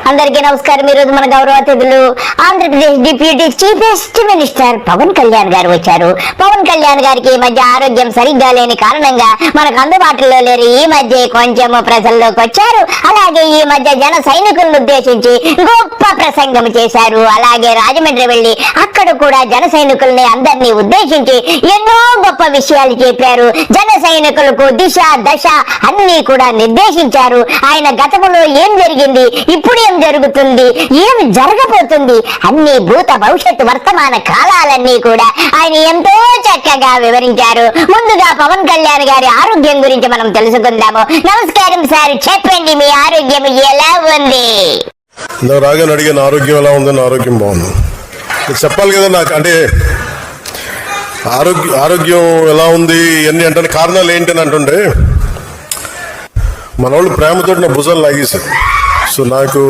అందరికీ నమస్కారం. ఈరోజు మన గౌరవ అతిథులు Andhra Pradesh deputy chief minister Pawan Kalyan garu వచ్చారు. పవన్ కళ్యాణ్ గారికి ఈ మధ్య ఆరోగ్యం సరిగ్గా లేని కారణంగా మనకు అందుబాటులో లేరు. ఈ మధ్య కొంచెం ప్రజల్లోకి వచ్చారు. అలాగే ఈ మధ్య జన సైనికులను ఉద్దేశించి గొప్ప ప్రసంగం చేశారు. అలాగే రాజమండ్రి వెళ్లి అక్కడ కూడా జన సైనికుల్ని అందరినీ ఉద్దేశించి ఎన్నో గొప్ప విషయాలు చెప్పారు. జన సైనికులకు దిశ దశ అన్ని కూడా నిర్దేశించారు. ఆయన గతంలో ఏం జరిగింది, ఇప్పుడు ఏం జరుగుతుంది, ఏం జరగబోతుంది, అన్ని భూత భవిష్యత్తు వర్తమాన కాలాలన్నీ కూడా ఆయన ఎంతో చక్కగా వివరించారు. ముందుగా పవన్ కళ్యాణ్ గారి ఆరోగ్యం గురించి మనం తెలుసుకుందాము. నమస్కారం సార్, చెప్పండి మీ ఆరోగ్యం ఎలా ఉంది? రాగానే అడిగిన ఆరోగ్యం ఎలా ఉందని. ఆరోగ్యం బాగుంది చెప్పాలి కదా నాకు. అంటే ఆరోగ్యం ఎలా ఉంది ఇవన్నీ అంటే కారణాలు ఏంటని అంటుండే మన వాళ్ళు ప్రేమతో నా భుజాలు లాగేశారు. సో నాకు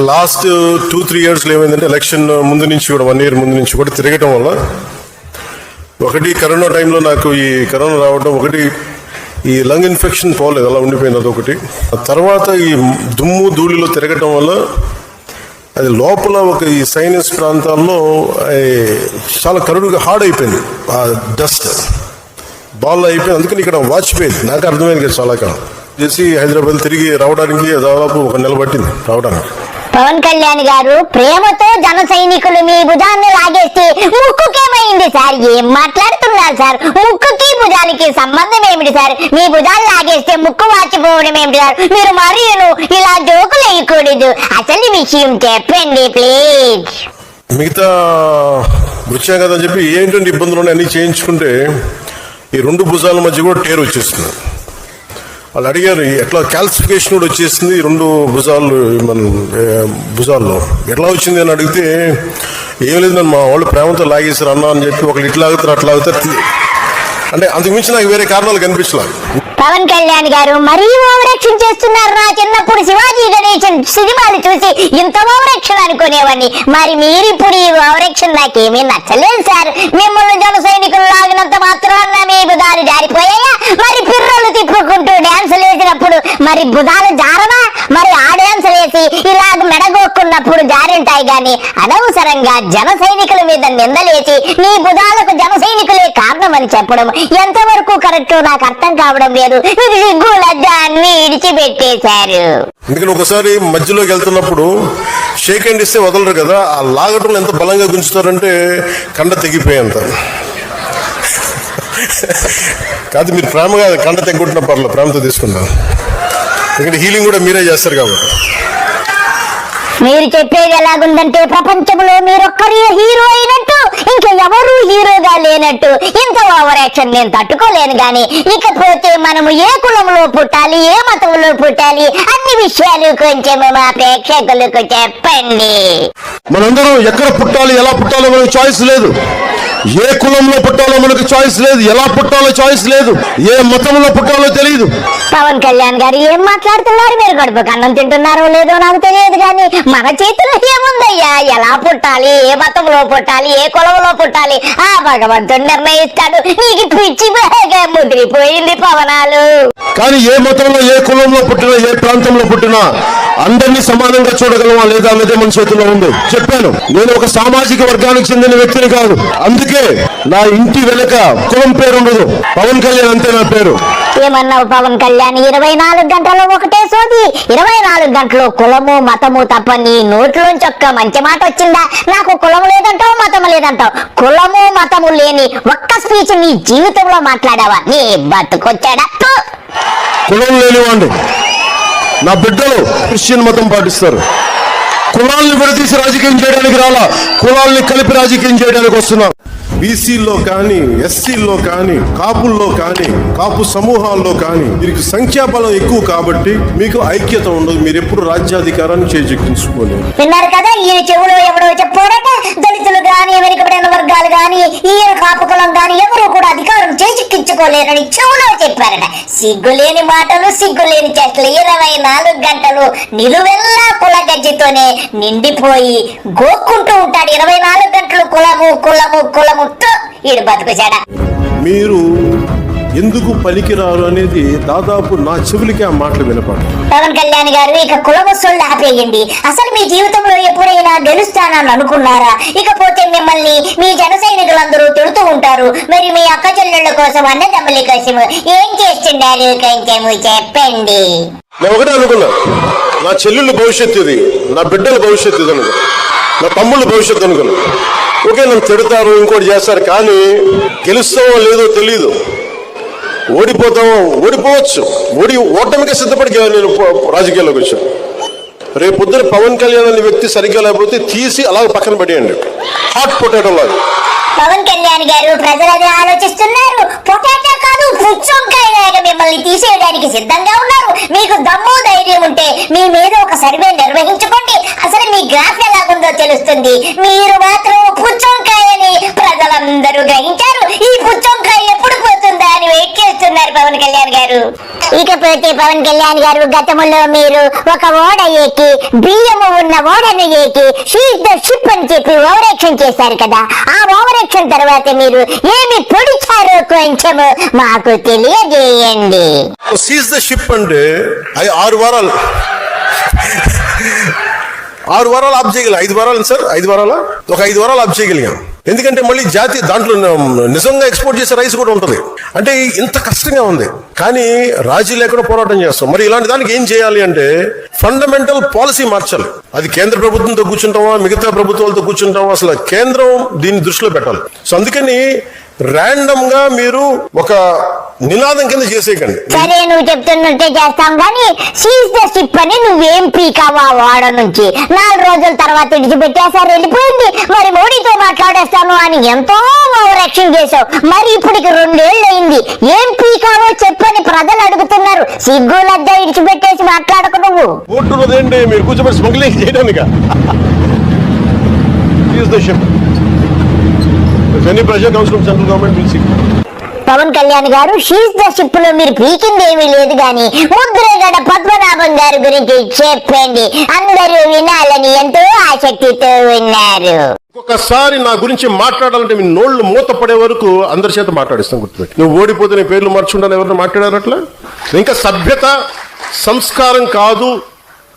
లాస్ట్ 2-3 yearsలో ఏమైందంటే ఎలక్షన్ ముందు నుంచి కూడా 1 year ముందు నుంచి కూడా తిరగటం వల్ల ఒకటి కరోనా టైంలో నాకు ఈ కరోనా రావడం, ఒకటి ఈ లంగ్ ఇన్ఫెక్షన్ పోలేదు, అలా ఉండిపోయింది అదొకటి. తర్వాత ఈ దుమ్ము ధూళిలో తిరగటం వల్ల అది లోపల ఒక ఈ సైనస్ ప్రాంతాల్లో చాలా కరుడుగా హార్డ్ అయిపోయింది. ఆ డస్ట్ బాల్ అయిపోయింది. అందుకని ఇక్కడ వాచిపోయింది. నాకు అర్థమైంది కదా, చాలా కాలం చేసి హైదరాబాద్ తిరిగి రావడానికి దాదాపు 1 నెల పట్టింది రావడానికి. పవన్ కళ్యాణ్ గారు ప్రేమతో జన సైనికులు మీ భుజాన్ని లాగేస్తే ముక్కుకేమైంది సార్? ఏం మాట్లాడుతున్నారు సార్? ముక్కుకి భుజానికి సంబంధం ఏమిటి సార్? మీ భుజాన్ని లాగేస్తే ముక్కు వాచిపోవడం ఏమిటి సార్? మీరు మరీను ఇలా జోకులు వేయకూడదు. అసలు విషయం చెప్పండి ప్లీజ్. మిగతా వచ్చాం కదా అని చెప్పి ఏంటంటే ఇబ్బందులు అన్ని చేయించుకుంటే ఈ 2 భుజాల మధ్య కూడా టేర్ వచ్చేస్తుంది. వాళ్ళు అడిగారు ఎట్లా క్యాల్సిఫికేషన్ కూడా వచ్చేసింది 2 భుజాలు మన భుజాల్లో ఎట్లా వచ్చింది అని అడిగితే ఏం లేదు నన్ను మా వాళ్ళు ప్రేమతో లాగేశారు అన్నా అని చెప్పి ఒకళ్ళు ఇట్లా ఆగుతారు అట్లా ఆగుతారు. అంటే అంతకుమించి నాకు వేరే కారణాలు కనిపించలేదు. పవన్ కళ్యాణ్ గారు మరీ ఓవరాక్షన్ చేస్తున్నారు. నా చిన్నప్పుడు శివాజీ గణేశన్ సినిమాలు చూసి ఇంత ఓవరాక్షన్ అనుకునేవాడిని. మరి మీరు ఇప్పుడు ఈ ఓవరాక్షన్ నాకేమీ నచ్చలేదు సార్. మిమ్మల్ని జన సైనికులు లాగినంత మాత్రాన మీ భుజాలు జారిపోయాయా? మరి పిర్రలు తిప్పుకుంటూ డాన్సులు వేసినప్పుడు మరి భుజాలు జారవా? మరి ఆ డాన్సులు వేసి ఇలాగ మెడగొక్కున్నప్పుడు జారింటాయి గాని అనవసరంగా జన సైనికుల మీద నిందలేసి నీ భుజాలకు జన సైనికులే కారణం అని చెప్పడం ఎంతవరకు కరెక్ట్ నాకు అర్థం కావడం లేదు. దాన్ని ఇడిచిపెట్టేశారు. ఎందుకంటే ఒకసారి మధ్యలోకి వెళ్తున్నప్పుడు షేక్ హ్యాండ్ ఇస్తే వదలరు కదా, ఆ లాగటంలో ఎంత బలంగా గుంచుతారంటే కండ తెగిపోయేంత. కాదు మీరు ప్రేమగా కండ తెగ్గుంటున్న పర్లేదు, ప్రేమతో తీసుకుంటాం. ఎందుకంటే హీలింగ్ కూడా మీరే చేస్తారు కాబట్టి. మీరు చెప్పేది ఎలాగుందంటే ప్రపంచంలో మీరొక్కరి హీరో అయినట్టు ఇంకా ఎవరు హీరోగా లేనట్టు. ఇంత ఓవర్ యాక్షన్ నేను తట్టుకోలేను గాని ఇకపోతే మనము ఏ కులంలో పుట్టాలి, ఏ మతంలో పుట్టాలి అన్ని విషయాలు కొంచెం మా ప్రేక్షకులకు చెప్పండి. మనందరం ఎక్కడ పుట్టాలి, ఎలా పుట్టాలో మనకు చాయిస్ లేదు. ఏ కులంలో పుట్టాలో మనకు చాయిస్ లేదు, ఎలా పుట్టాలో చాయిస్ లేదు, ఏ మతంలో పుట్టాలో తెలియదు. పవన్ కళ్యాణ్ గారు ఏం మాట్లాడుతున్నారు? మీరు గడుపు కన్నం తింటున్నారో లేదో నాకు తెలియదు కానీ మన చేతిలో ఏముందయ్యా? ఎలా పుట్టాలి, ఏ మతంలో పుట్టాలి, ఏ కులంలో పుట్టాలి ఆ భగవంతుడు నిర్ణయిస్తాడు. నీకు పిచ్చి బాగా ముదిరిపోయింది పవనాలు. కానీ ఏ మతంలో, ఏ కులంలో పుట్టినా, ఏ ప్రాంతంలో పుట్టినా అందరినీ సమానంగా చూడగలమా లేదా అన్నదే మన చేతిలో ఉంది. చెప్పాను, నేను ఒక సామాజిక వర్గానికి చెందిన వ్యక్తిని కాదు. అందుకే నా ఇంటి వెనక కులం పేరు ఉండదు, పవన్ కళ్యాణ్ అంతే నా పేరు. ఏమన్నావు పవన్ కళ్యాణ్? 24 గంటలు ఒకటే సోది. 24 గంటలు కులము మతము తప్ప నీ నోట్లోంచి ఒక్క మంచి మాట వచ్చిందా? నాకు కులం లేదంటావు, మతం లేదంటావు. కులము మతము లేని ఒక్క స్పీచ్ నీ జీవితంలో మాట్లాడావా? నీ బతుకొచ్చాడా? కులం లేనివాండి నా బిడ్డలు క్రిస్టియన్ మతం పాటిస్తారు. కులాల్ని విడదీసి రాజకీయం చేయడానికి రాలా, కులాల్ని కలిపి రాజకీయం చేయడానికి వస్తున్నారు. బీసీల్లో కానీ, ఎస్సీల్లో కానీ, కాపుల్లో కానీ, కాపు సమూహాల్లో కానీ వీరికి సంఖ్యాబలం ఎక్కువ కాబట్టి మీకు ఐక్యత ఉండదు. మీరు ఎప్పుడు రాజ్యాధికారాన్ని చేజిక్కించుకోలేరు. విన్నారు కదా, ఈయన చెవులో ఎవడో చెప్పాడట దళితులు గాని, వెనుకబడిన వర్గాలు గాని, ఈయన కాపు కులం గాని ఎవరు కూడా అధికారం చేజిక్కించుకోలేరని చెవులో చెప్పారట. సిగ్గులేని మాటలు, సిగ్గులేని చేష్టలు. 24 గంటలు నిలువెల్లా కుల గజ్జితోనే నిండిపోయి గోక్కుంటూ ఉంటాడు. 24 గంటలు కులము కులము కులము ఈడు బతుకుచాడా. మీరు ఎందుకు పనికిరారు అనేది దాదాపు నా చెవులకి ఆ మాటలు వినపడతాయి. పవన్ కళ్యాణ్ గారు ఇక కులవస్తులు ఆపేయండి. అసలు మీ జీవితంలో ఎప్పుడైనా గెలుస్తానని అనుకున్నారా? ఇకపోతే మిమ్మల్ని మీ జన సైనికులందరూ తిడుతూ ఉంటారు. మరి మీ అక్క చెల్లెళ్ళ కోసం, అన్నదమ్ముల కోసం ఏం చేస్తున్నారు కొంచెము చెప్పండి. నేను ఒకటే అనుకున్నా, నా చెల్లెళ్ళ భవిష్యత్తు ఇది, నా బిడ్డల భవిష్యత్తు ఇది అనుకున్నా, నా తమ్ముళ్ళ భవిష్యత్తు అనుకున్నా. ఓకే, నన్ను తిడతారు, ఇంకోటి చేస్తారు, కానీ గెలుస్తామో లేదో తెలీదు. ఓడిపోవచ్చు, ఓటమికే సిద్ధపడి నేను రాజకీయాల్లోకి వచ్చాను. రేపు పొద్దున పవన్ కళ్యాణ్ అనే వ్యక్తి సరిగ్గా లేకపోతే తీసి అలా పక్కన పడేయండి, హాట్ పొటాటో లాగా. పవన్ కళ్యాణ్ గారు ప్రజలు అదే ఆలోచిస్తున్నారు. పొటాటో కాదు, పుచ్చొంకాయలాగా మిమ్మల్ని తీసేయడానికి సిద్ధంగా ఉన్నారు. మీకు దమ్ము ధైర్యం ఉంటే మీ మీద ఒక సర్వే నిర్వహించుకోండి. అసలు మీ గ్రాఫ్ ఎలాగుందో తెలుస్తుంది. మీరు మాత్రం పుచ్చొంకాయని ప్రజలందరూ గ్రహించారు. ఈ పుచ్చొంకాయ ఎప్పుడు పోతుందా అని వెయిట్ చేస్తున్నారు పవన్ కళ్యాణ్ గారు. ఇకపోతే పవన్ కళ్యాణ్ గారు, గతంలో మీరు ఒక ఓడ ఎక్కి బియ్యము ఉన్న ఓడను ఎక్కి షీజ్ ద షిప్ అని చెప్పి ఓవరాక్షన్ చేశారు కదా. ఆ ఓవరాక్షన్ తర్వాత మీరు ఏమి పొడిచారో కొంచెం మాకు తెలియజేయండి. సీజ్ ద షిప్ అంటే 6 వారాలు ఆఫ్ చేయగలిగాం. 5 వారాలు సార్, 5 వారాల ఒక 5 వారాలు ఆఫ్ చేయగలిగాం. ఎందుకంటే మళ్ళీ జాతి దాంట్లో నిజంగా ఎక్స్పోర్ట్ చేసే రైస్ కూడా ఉంటుంది. అంటే ఇంత కష్టంగా ఉంది, కానీ రాజీ లేకుండా పోరాటం చేస్తాం. మరి ఇలాంటి దానికి ఏం చేయాలి అంటే ఫండమెంటల్ పాలసీ మార్చాలి. అది కేంద్ర ప్రభుత్వంతో కూర్చుంటామా, మిగతా ప్రభుత్వాలతో కూర్చుంటామా, అసలు కేంద్రం దీన్ని దృష్టిలో పెట్టాలి. సో అందుకని ర్యాండమ్ గా మీరు ఒక నినాదం కింద చేసేయకండి. సరే, నువ్వు చెప్తున్నట్టే చేస్తాం, కానీ సీజ్ ద షిప్ అని నువ్వేం పీకావా వాడ నుంచి 4 రోజుల తర్వాత విడిచిపెట్టేసారు, వెళ్ళిపోయింది. మరి మోడీతో మాట్లాడేస్తాను అని ఎంతో ఓవరాక్షన్ చేసావు. మరి ఇప్పటికి 2 ఏళ్ళు అయింది, ఏం పీకావో చెప్పని ప్రజలు అడుగుతున్నారు. సిగ్గు లజ్జ విడిచిపెట్టేసి మాట్లాడకు నువ్వు. ఓటున్నదేంటి మీరు కూర్చోబెట్టి స్మగ్లింగ్ చేయడానిక? Seize the ship. If any pressure comes from central government, we'll see. Pawan Kalyan garu, seize the ship లో మీరు పీకింది ఏమీ లేదు, కానీ ముద్రగడ పద్మనాభం గారి గురించి చెప్పండి. అందరూ వినాలని ఎంతో ఆసక్తితో ఉన్నారు. ఒక్కొక్కసారి నా గురించి మాట్లాడాలంటే మీ నోళ్లు మూత పడే వరకు అందరి చేత మాట్లాడిస్తాను, గుర్తుపెట్టి. నువ్వు ఓడిపోతే నీ పేర్లు మార్చుకుంటాను ఎవరిని మాట్లాడారట్లా? ఇంకా సభ్యత సంస్కారం కాదు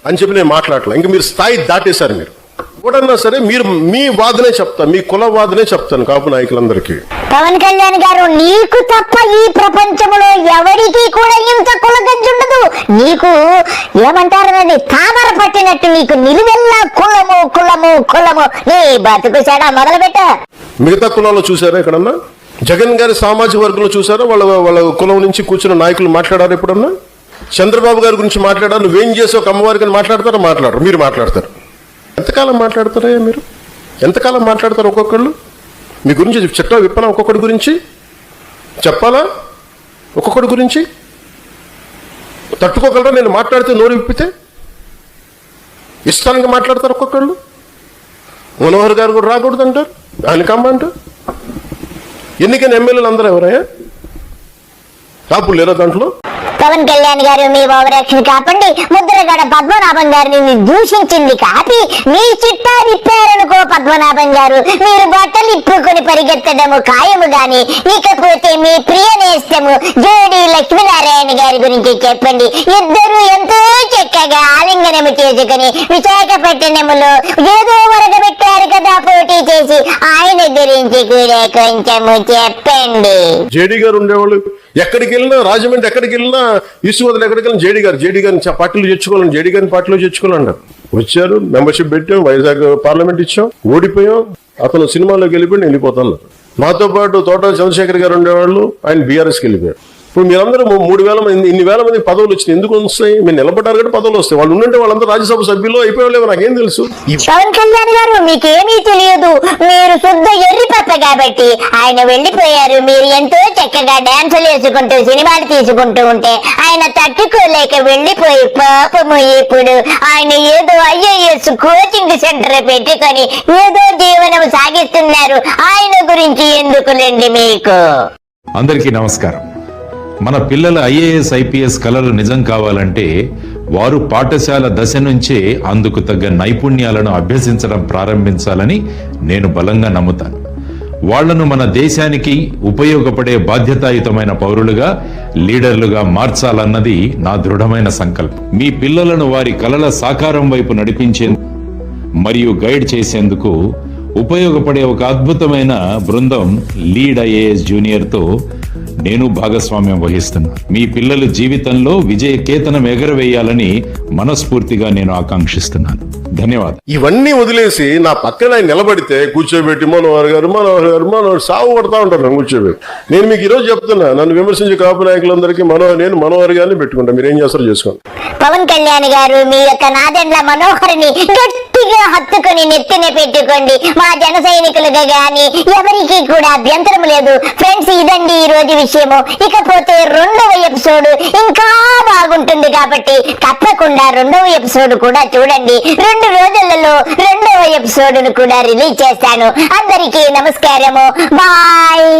అని చెప్పి నేను మాట్లాడలే. ఇంకా మీరు స్థాయి దాటేశారు. మీరు ఎవడన్నా సరే మీరు మీ వాదనే చెప్తాను, మీ కుల వాదనే చెప్తాను కాపు నాయకులందరికీ. పవన్ కళ్యాణ్ గారు, నీకు తప్ప ఈ ప్రపంచంలో ఎవరికి కూడా ఇంత కులగజ్జుండదు. నీకు ఏమంటారు, తామర పట్టినట్టు నీకు నిలువెల్లా కులము కులము కులము. నీ బతుకు చెడ మొదలు పెట్ట. మిగతా కులాల్లో చూసారా ఎక్కడన్నా? జగన్ గారి సామాజిక వర్గంలో చూసారా వాళ్ళ కులం నుంచి కూర్చున్న నాయకులు మాట్లాడారు ఎప్పుడన్నా? చంద్రబాబు గారి గురించి మాట్లాడారు, నువ్వేం చేసావు అమ్మవారికి మాట్లాడతారా? మాట్లాడరు. మీరు మాట్లాడతారు. ఎంతకాలం మాట్లాడతారా మీరు? ఎంతకాలం మాట్లాడతారు? ఒక్కొక్కళ్ళు మీ గురించి చెట్ట విప్పన, ఒక్కొక్కడి గురించి చెప్పాలా? ఒక్కొక్కడి గురించి తట్టుకోగలరా? నేను మాట్లాడితే నోరు విప్పితే ఇష్టానికి మాట్లాడతారు ఒక్కొక్కళ్ళు. మనోహర్ గారు కూడా రాకూడదు అంటారు, ఆయన కమ్మంటారు. ఎన్నికైన ఎమ్మెల్యేలు అందరూ ఎవరయ్యా? కాపులు లేరా దాంట్లో? పవన్ కళ్యాణ్ గారు, మీ ఓవరాక్షన్ కాపండి. ముద్రగడ పద్మనాభం గారిని దూషించింది కాపి మీ చిట్టా విప్పారనుకో పద్మనాభం గారు, మీరు బట్టలు ఇప్పుకొని పరిగెత్తడము ఖాయము. గాని ఇకపోతే మీ ప్రియ నేస్తము జోడి లక్ష్మీనారాయణ గారి గురించి చెప్పండి. ఇద్దరు ఎంతో చక్కగా ఆలింగనము చేసుకుని విశాఖపట్నములో ఏదో వరగబెట్టారు కదా పోటీ చేసి. ఆయన గురించి కూడా కొంచెము చెప్పండి. జేడీ గారు ఉండేవాళ్ళు, ఎక్కడికి వెళ్ళినా రాజమండ్రి ఎక్కడికి వెళ్ళినా ఈశ్వరుడు ఎక్కడికి వెళ్ళిన జేడీ గారిని పార్టీలో చేర్చుకోవాలని, జేడీ గారిని పార్టీలో చేర్చుకోవాలన్నారు. వచ్చారు, మెంబర్షిప్ పెట్టాం, వైజాగ్ పార్లమెంట్ ఇచ్చాం, ఓడిపోయాం. అతను సినిమాలోకి వెళ్ళిపోతాను. మాతో పాటు తోట చంద్రశేఖర్ గారు ఉండేవాళ్ళు, ఆయన బీఆర్ఎస్కి వెళ్ళిపోయారు. ఇప్పుడు మీరందరూ 3,000 మంది, ఇన్ని వేల మంది పదవులు వచ్చినాయి. ఎందుకు వస్తాయి? మీరు నిలబడ్డారు కాబట్టి పదవులు వస్తాయి. వాళ్ళు ఉంటే వాళ్ళందరూ రాజ్యసభ సభ్యులు అయిపోయలేవు. నాకేం తెలుసు? పవన్ కళ్యాణ్ గారు, మీకేమీ తెలియదు. మీరు శుద్ధ ఎర్రి పప్ప కాబట్టి ఆయన వెళ్ళిపోయారు. మీరు ఎంతో చక్కగా డాన్సులు వేసుకుంటూ సినిమాలు తీసుకుంటూ ఉంటే ఆయన తట్టుకోలేక వెళ్ళిపోయి పాపము ఇప్పుడు ఆయన ఏదో IAS కోచింగ్ సెంటర్ పెట్టుకొని ఏదో జీవనం సాగిస్తున్నారు. ఆయన గురించి ఎందుకులేండి మీకు. అందరికీ నమస్కారం. మన పిల్లల IAS IPS కలలు నిజం కావాలంటే వారు పాఠశాల దశ నుంచే అందుకు తగ్గ నైపుణ్యాలను అభ్యసించడం ప్రారంభించాలని నేను బలంగా నమ్ముతాను. వాళ్లను మన దేశానికి ఉపయోగపడే బాధ్యతాయుతమైన పౌరులుగా, లీడర్లుగా మార్చాలన్నది నా దృఢమైన సంకల్పం. మీ పిల్లలను వారి కలల సాకారం వైపు నడిపించేందుకు మరియు గైడ్ చేసేందుకు ఉపయోగపడే ఒక అద్భుతమైన బృందం లీడ్ ఐఏఎస్ జూనియర్తో నేను భాగస్వామ్యం వహిస్తున్నా. మీ పిల్లల జీవితంలో విజయ కేతనం ఎగరవేయాలని మనస్ఫూర్తిగా నేను ఆకాంక్షిస్తున్నాను. ధన్యవాదాలు. ఇవన్నీ వదిలేసి నా పక్కన ఆయన నిలబడితే కూర్చోబెట్టి మనోహర్ గారు సాగు పడతా ఉంటారు నన్ను కూర్చోబెట్టి. నేను మీకు ఈరోజు చెప్తున్నా, నన్ను విమర్శించే కాపు నాయకులందరికీ నేను మనోహర్ గారిని పెట్టుకుంటా. మీరు ఏం చేస్తారో చేసుకోండి. పవన్ కళ్యాణ్ గారు మీ యొక్క నాదెండ్ల మనోహర్ని గట్టిగా హత్తుకుని నెత్తిన పెట్టుకోండి. మా జన సైనికులుగా గాని ఎవరికి కూడా అభ్యంతరం లేదు. ఫ్రెండ్స్, ఇదండి ఈ రోజు విషయము. ఇకపోతే 2వ ఎపిసోడ్ ఇంకా బాగుంటుంది కాబట్టి తప్పకుండా 2వ ఎపిసోడ్ కూడా చూడండి. 2 రోజులలో 2వ ఎపిసోడ్ ను కూడా రిలీజ్ చేస్తాను. అందరికీ నమస్కారము. బాయ్.